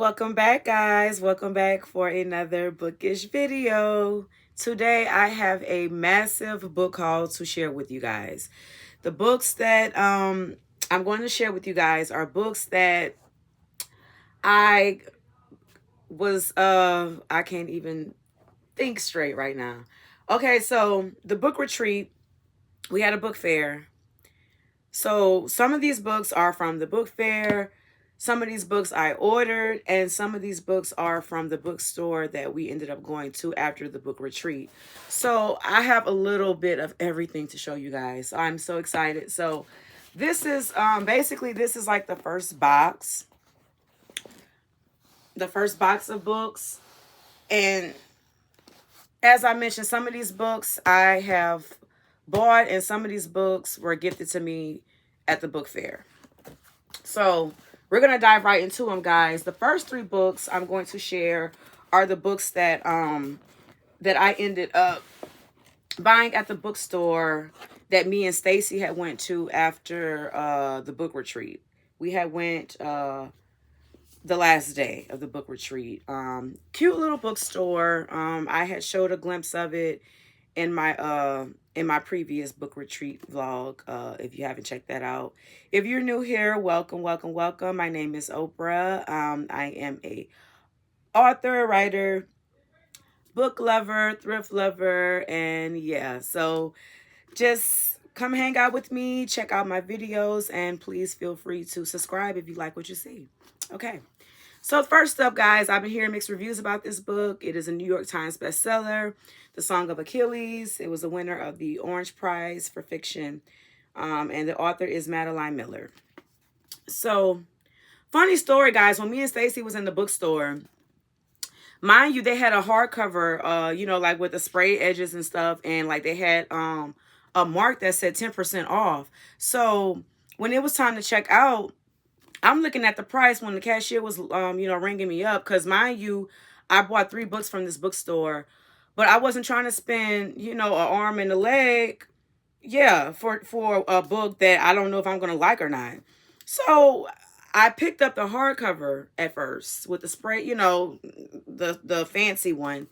welcome back, guys. Welcome back for another bookish video. Today, I have a massive book haul to share with you guys. The books that I'm going to share with you guys are books that I I can't even think straight right now. Okay, so the book retreat, we had a book fair. So some of these books are from the book fair. Some of these books I ordered, and some of these books are from the bookstore that we ended up going to after the book retreat. So I have a little bit of everything to show you guys. I'm so excited. So this is basically this is like the first box. The first box of books. And as I mentioned, some of these books I have bought, and some of these books were gifted to me at the book fair. So we're going to dive right into them, guys. The first three books I'm going to share are the books that I ended up buying at the bookstore that me and Stacy had went to after the book retreat. We had went the last day of the book retreat. Cute little bookstore. I had showed a glimpse of it in my previous book retreat vlog. If you haven't checked that out. If you're new here, welcome, welcome, welcome. My name is Oprah. I am a author, writer, book lover, thrift lover, and yeah, so just come hang out with me, check out my videos, and please feel free to subscribe if you like what you see. Okay. So first up, guys, I've been hearing mixed reviews about this book. It is a New York Times bestseller, The Song of Achilles. It was a winner of the Orange Prize for Fiction, and the author is Madeline Miller. So, funny story, guys. When me and Stacy was in the bookstore, mind you, they had a hardcover, like with the spray edges and stuff, and like they had a mark that said 10% off. So when it was time to check out, I'm looking at the price when the cashier was, ringing me up. Because mind you, I bought 3 books from this bookstore. But I wasn't trying to spend, an arm and a leg, for a book that I don't know if I'm going to like or not. So I picked up the hardcover at first with the spray, the fancy one.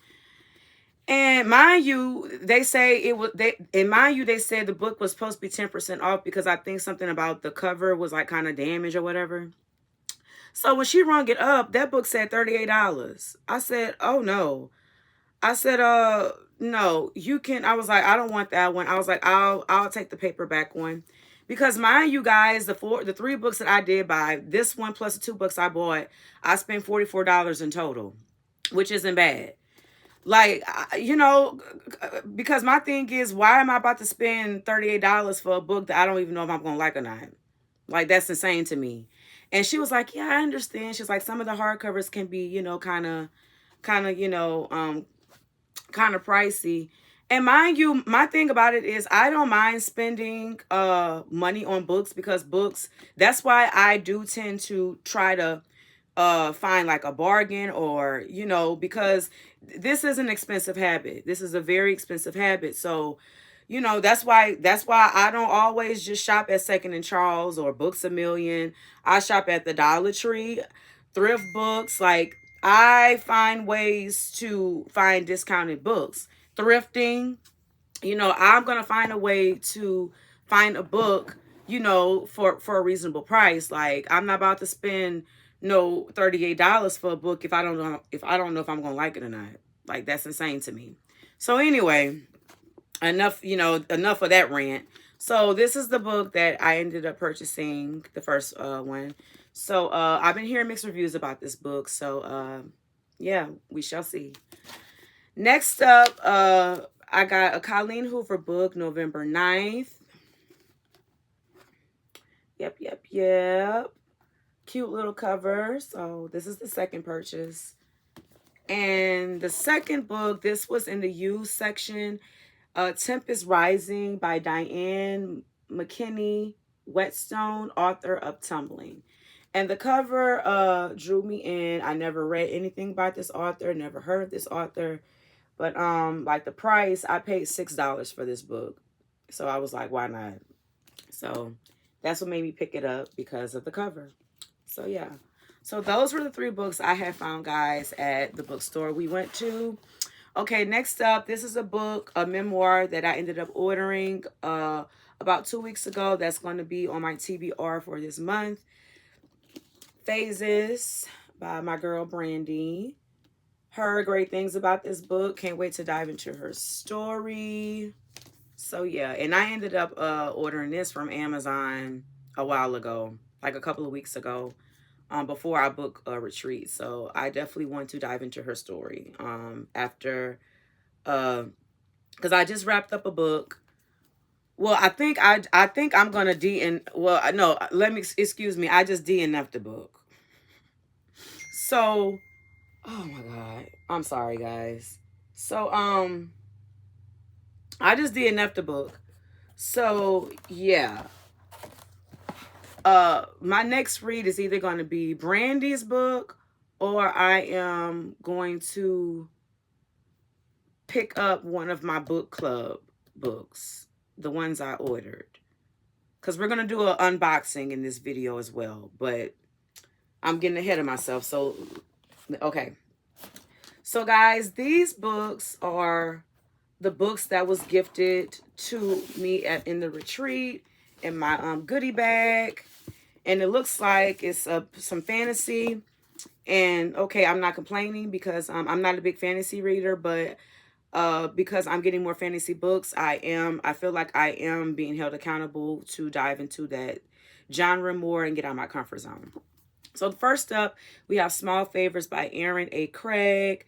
And mind you, they say it was they said the book was supposed to be 10% off because I think something about the cover was like kind of damaged or whatever. So when she rung it up, that book said $38. I said, "Oh no." I said, no, you can." I was like, "I don't want that one." I was like, I'll take the paperback one." Because mind you guys, the 3 books that I did buy, this one plus the 2 books I bought, I spent $44 in total, which isn't bad. Like, because my thing is, why am I about to spend $38 for a book that I don't even know if I'm going to like or not? Like, that's insane to me. And she was like, "Yeah, I understand." She's like, "Some of the hardcovers can be, kind of pricey." And mind you, my thing about it is I don't mind spending money on books, because books, that's why I do tend to try to find like a bargain, or because this is an expensive habit. This is a very expensive habit. So that's why I don't always just shop at Second and Charles or Books A Million. I shop at the Dollar Tree, thrift books. Like, I find ways to find discounted books. Thrifting, I'm gonna find a way to find a book, for a reasonable price. Like, I'm not about to spend no $38 for a book if I don't know if I'm gonna like it or not. Like, that's insane to me. So anyway, enough of that rant. So this is the book that I ended up purchasing, the first one. So I've been hearing mixed reviews about this book. So yeah, we shall see. Next up, I got a Colleen Hoover book, November 9th. Yep. Cute little cover. So this is the second purchase. And the second book, this was in the used section. Tempest Rising by Diane McKinney Whetstone, author of Tumbling. And the cover drew me in. I never read anything about this author, never heard of this author. But like the price, I paid $6 for this book. So I was like, why not? So that's what made me pick it up, because of the cover. So yeah. So those were the 3 books I had found, guys, at the bookstore we went to. Okay, next up, this is a book, a memoir that I ended up ordering about 2 weeks ago. That's going to be on my TBR for this month. Phases by my girl Brandy. Heard great things about this book. Can't wait to dive into her story. So yeah, and I ended up ordering this from Amazon a while ago, like a couple of weeks ago, before I book a retreat. So I definitely want to dive into her story after, because I just wrapped up a book. Well, I think I'm gonna well, no, let me excuse me. I just DNF'd the book. So, oh my god, I'm sorry, guys. So I just DNF'd the book. So yeah, my next read is either going to be Brandy's book, or I am going to pick up one of my book club books, the ones I ordered, because we're going to do an unboxing in this video as well, but I'm getting ahead of myself. So okay, so guys, these books are the books that was gifted to me in the retreat in my goodie bag. And it looks like it's some fantasy. And okay, I'm not complaining because I'm not a big fantasy reader, but because I'm getting more fantasy books, I feel like I am being held accountable to dive into that genre more and get out of my comfort zone. So first up, we have Small Favors by Aaron A. Craig.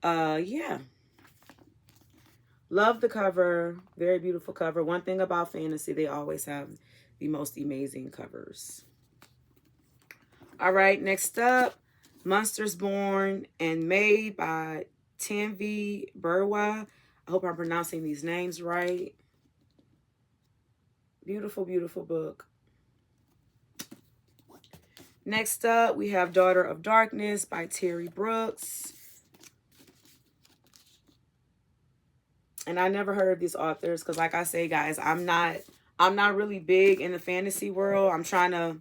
Yeah. Love the cover. Very beautiful cover. One thing about fantasy, they always have the most amazing covers. All right, next up, Monsters Born and Made by Tanvi Burwa. I hope I'm pronouncing these names right. Beautiful, beautiful book. Next up, we have Daughter of Darkness by Terry Brooks. And I never heard of these authors because, like I say, guys, I'm not really big in the fantasy world. I'm trying to,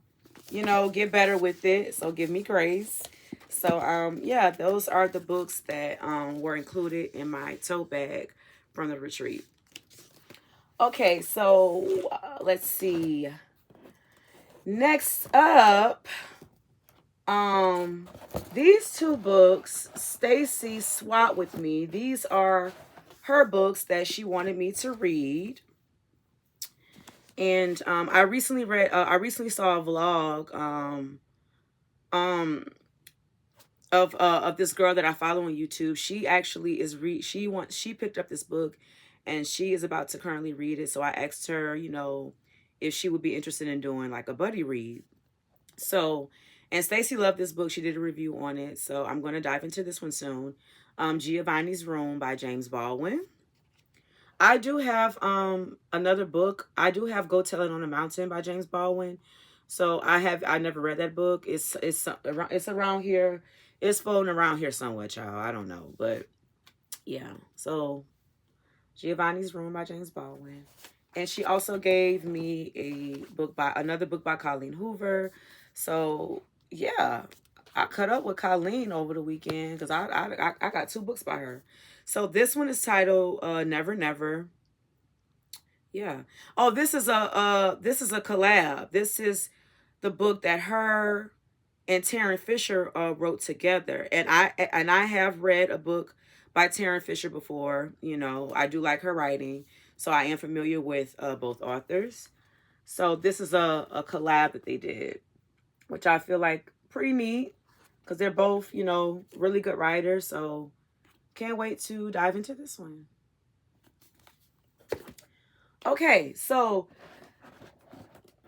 get better with it. So give me grace. So yeah, those are the books that were included in my tote bag from the retreat. Okay, so let's see. Next up, these 2 books, Stacy swapped with me. These are her books that she wanted me to read. And I recently saw a vlog of this girl that I follow on YouTube. She actually she picked up this book and she is about to currently read it. So I asked her, if she would be interested in doing like a buddy read. So, and Stacy loved this book. She did a review on it. So I'm going to dive into this one soon. Giovanni's Room by James Baldwin. I do have another book. I do have Go Tell It on a Mountain by James Baldwin. So I never read that book. It's around here. It's floating around here somewhere, child. I don't know, but yeah. So Giovanni's Room by James Baldwin. And she also gave me another book by Colleen Hoover. So yeah, I cut up with Colleen over the weekend because I got 2 books by her. So this one is titled Never Never. Yeah. Oh, this is a collab. This is the book that her and Taryn Fisher wrote together. And I have read a book by Taryn Fisher before. I do like her writing, so I am familiar with both authors. So this is a collab that they did, which I feel like pretty neat because they're both, really good writers. So can't wait to dive into this one. Okay, so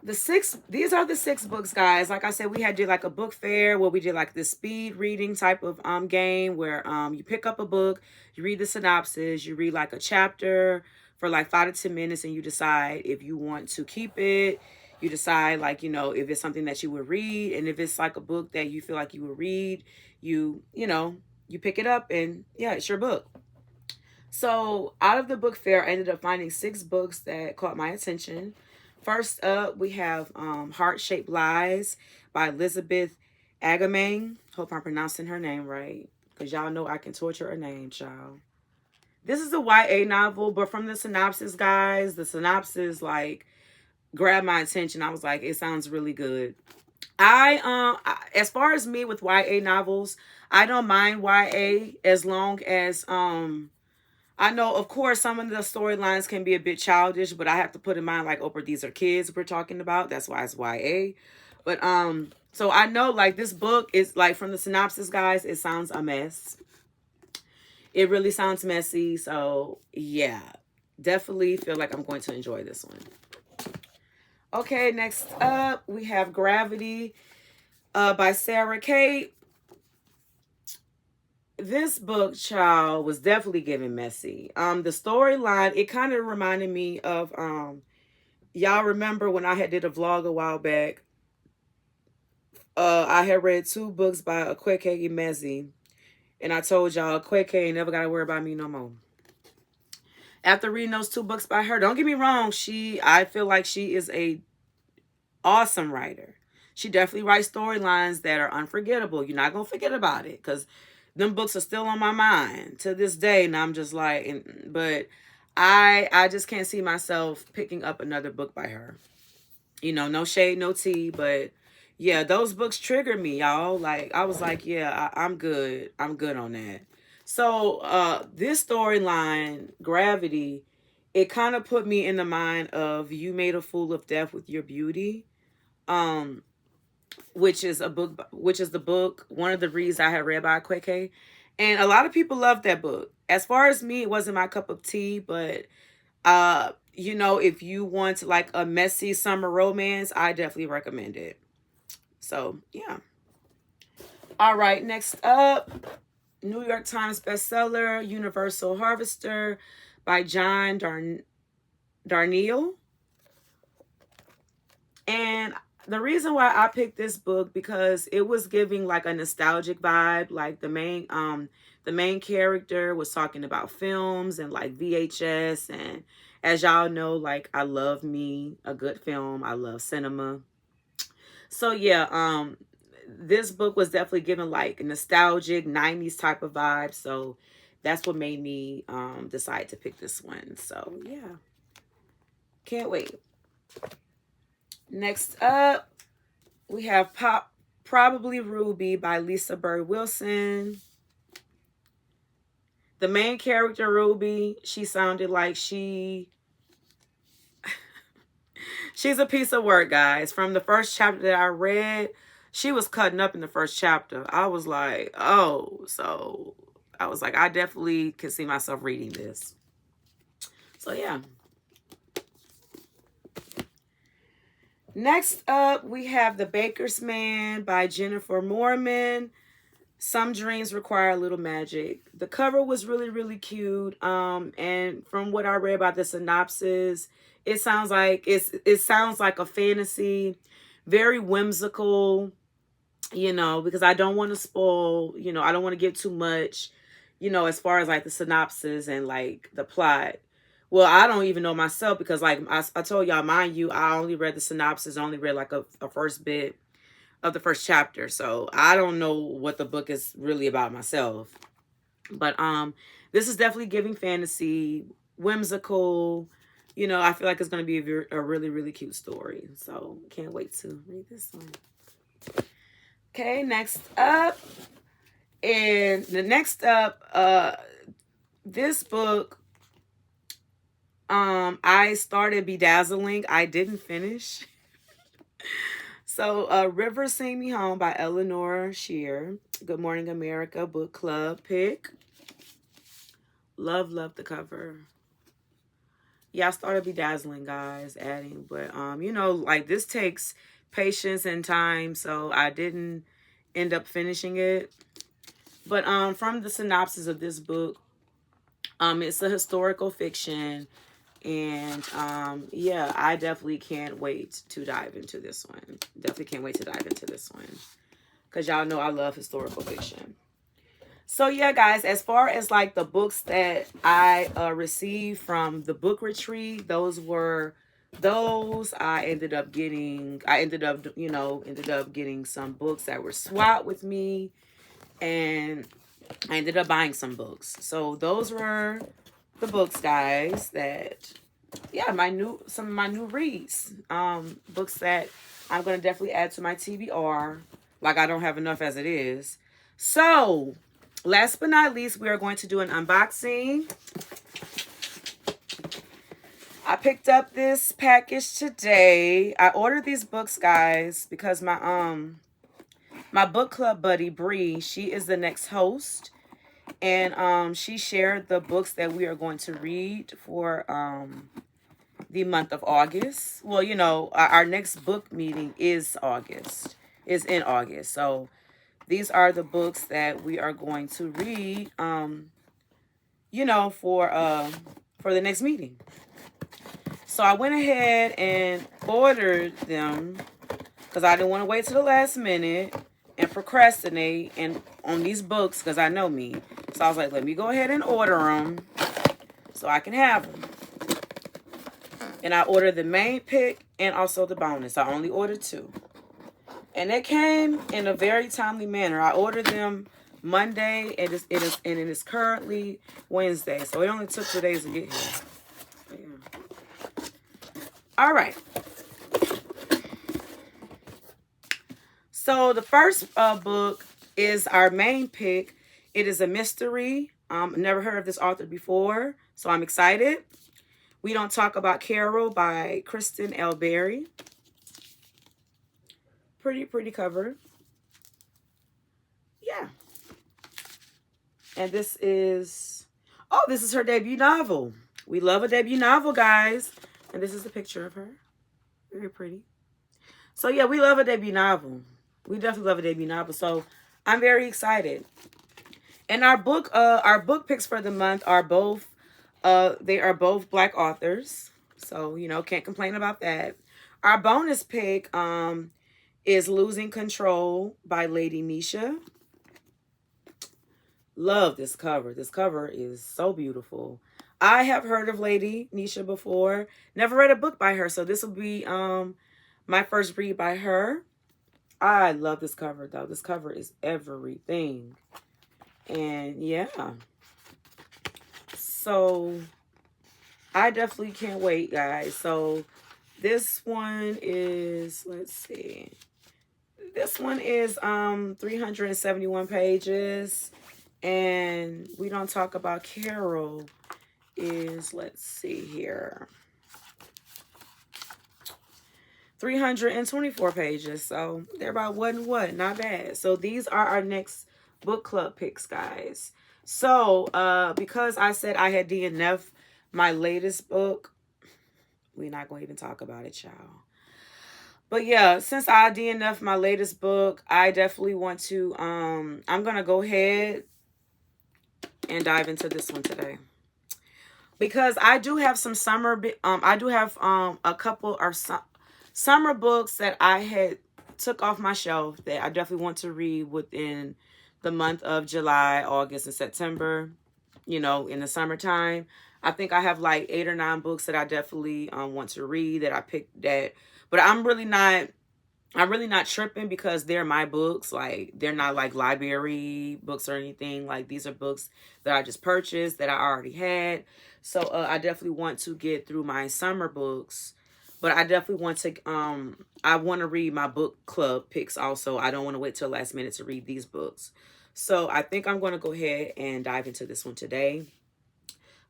these are the 6 books, guys. Like I said, we did like a book fair where we did like this speed reading type of game where you pick up a book, you read the synopsis, you read like a chapter for like 5 to 10 minutes, and you decide if you want to keep it. You decide like, if it's something that you would read, and if it's like a book that you feel like you would read, you pick it up and yeah, it's your book. So out of the book fair, I ended up finding 6 books that caught my attention. First up, we have Heart-Shaped Lies by Elizabeth Agamane. Hope I'm pronouncing her name right. Because y'all know I can torture a name, child. This is a YA novel, but from the synopsis, guys, the synopsis, like, grabbed my attention. I was like, it sounds really good. As far as me with YA novels, I don't mind YA as long as I know, of course, some of the storylines can be a bit childish, but I have to put in mind, like, oh, these are kids we're talking about. That's why it's YA. But so I know, like, this book is, like, from the synopsis, guys, it sounds a mess. It really sounds messy. So yeah, definitely feel like I'm going to enjoy this one. Okay, next up we have Gravity by Sarah Kate. This book, child, was definitely giving messy. The storyline, it kind of reminded me of y'all remember when I had did a vlog a while back. I had read 2 books by Akweke Emezi, and I told y'all Akweke ain't never gotta worry about me no more. After reading those 2 books by her, don't get me wrong, I feel like she is a awesome writer. She definitely writes storylines that are unforgettable. You're not gonna forget about it, because them books are still on my mind to this day, and I'm just like, but I just can't see myself picking up another book by her. You know, no shade, no tea, but yeah, those books trigger me, y'all. Like, I was like, yeah, I'm good. I'm good on that. So this storyline, Gravity, it kind of put me in the mind of You Made a Fool of Death with Your Beauty, which is the book, one of the reads I had read by Kweke. And a lot of people love that book. As far as me, it wasn't my cup of tea, but you know, if you want like a messy summer romance, I definitely recommend it. So yeah. All right, next up, New York Times bestseller, Universal Harvester by John Darnielle. And the reason why I picked this book, because it was giving like a nostalgic vibe. Like the main character was talking about films and like VHS, and as y'all know, like I love me a good film. I love cinema. So yeah, this book was definitely given like nostalgic 90s type of vibe. So that's what made me decide to pick this one. So yeah, can't wait. Next up, we have Probably Ruby by Lisa Bird Wilson. The main character, Ruby, she sounded like she's a piece of work, guys. From the first chapter that I read, she was cutting up in the first chapter. I was like, oh, so I was like, I definitely can see myself reading this. So yeah. Next up, we have The Baker's Man by Jennifer Mormon. Some Dreams Require a Little Magic. The cover was really, really cute. And from what I read about the synopsis, it sounds like a fantasy, very whimsical, you know, because I don't want to spoil, you know, I don't want to give too much, you know, as far as like the synopsis and like the plot. Well, I don't even know myself, because like I told y'all, mind you, I only read the synopsis, I only read like a first bit of the first chapter. So I don't know what the book is really about myself. But this is definitely giving fantasy, whimsical. You know, I feel like it's going to be a really, really cute story. So can't wait to read this one. Okay, next up. And the next up, this book, I started Bedazzling. I didn't finish. So, River Sing Me Home by Eleanor Shear. Good Morning America book club pick. Love the cover. Yeah, I started Bedazzling, guys, adding. But, you know, like this takes patience and time. So, I didn't end up finishing it. But from the synopsis of this book, it's a historical fiction. And yeah, I definitely can't wait to dive into this one. Definitely can't wait to dive into this one, because y'all know I love historical fiction. So yeah, guys, as far as like the books that I received from the book retreat, those were those, I ended up getting some books that were swapped with me, and I ended up buying some books. So those were the books, guys, that, yeah, some of my new reads. Books that I'm going to definitely add to my TBR. Like, I don't have enough as it is. So, last but not least, we are going to do an unboxing. I picked up this package today. I ordered these books, guys, because my book club buddy Bree, she is the next host, and she shared the books that we are going to read for the month of August. Well, you know, our next book meeting is in August. So these are the books that we are going to read, you know, for the next meeting. So I went ahead and ordered them because I didn't want to wait till the last minute and procrastinate and on these books, because I know me. So I was like, let me go ahead and order them so I can have them. And I ordered the main pick and also the bonus. I only ordered 2. And it came in a very timely manner. I ordered them Monday, and it is currently Wednesday. So it only took 2 days to get here. Yeah. All right. So the first book is our main pick. It is a mystery. Never heard of this author before, so I'm excited. We Don't Talk About Carol by Kristen L. Berry. Pretty cover. Yeah. And this is her debut novel. We love a debut novel, guys. And this is a picture of her. Very pretty. So yeah, we love a debut novel. We definitely love a debut novel. So I'm very excited. And our book picks for the month are both they are both Black authors. So, you know, can't complain about that. Our bonus pick is Losing Control by Lady Nisha. Love this cover. This cover is so beautiful. I have heard of Lady Nisha before. Never read a book by her, so this will be my first read by her. I love this cover, though. This cover is everything. And yeah. So I definitely can't wait, guys. So this one is, let's see. This one is 371 pages. And We Don't Talk About Carol is, let's see here, 324 pages. So they're about what? Not bad. So these are our next book club picks, guys. So because I said I had DNF my latest book, we're not going to even talk about it, y'all. But yeah, since I DNF my latest book, I definitely want to, I'm going to go ahead and dive into this one today. Because I do have some summer, I do have a couple of summer books that I had took off my shelf that I definitely want to read within the month of July, August, and September, you know, in the summertime. I think I have like 8 or 9 books that I definitely want to read that I picked that. But I'm really not tripping because they're my books. Like, they're not like library books or anything. Like, these are books that I just purchased that I already had. So I definitely want to get through my summer books. But I definitely want to, I want to read my book club picks also. I don't want to wait till last minute to read these books. So I think I'm going to go ahead and dive into this one today.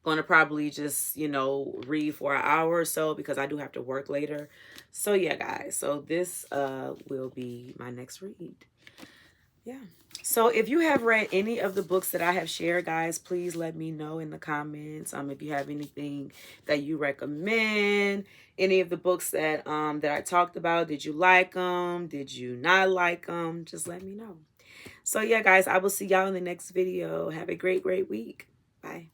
Going to probably just, you know, read for an hour or so because I do have to work later. So yeah, guys. So this will be my next read. Yeah. So if you have read any of the books that I have shared, guys, please let me know in the comments. If you have anything that you recommend, any of the books that that I talked about, did you like them? Did you not like them? Just let me know. So yeah, guys, I will see y'all in the next video. Have a great week. Bye.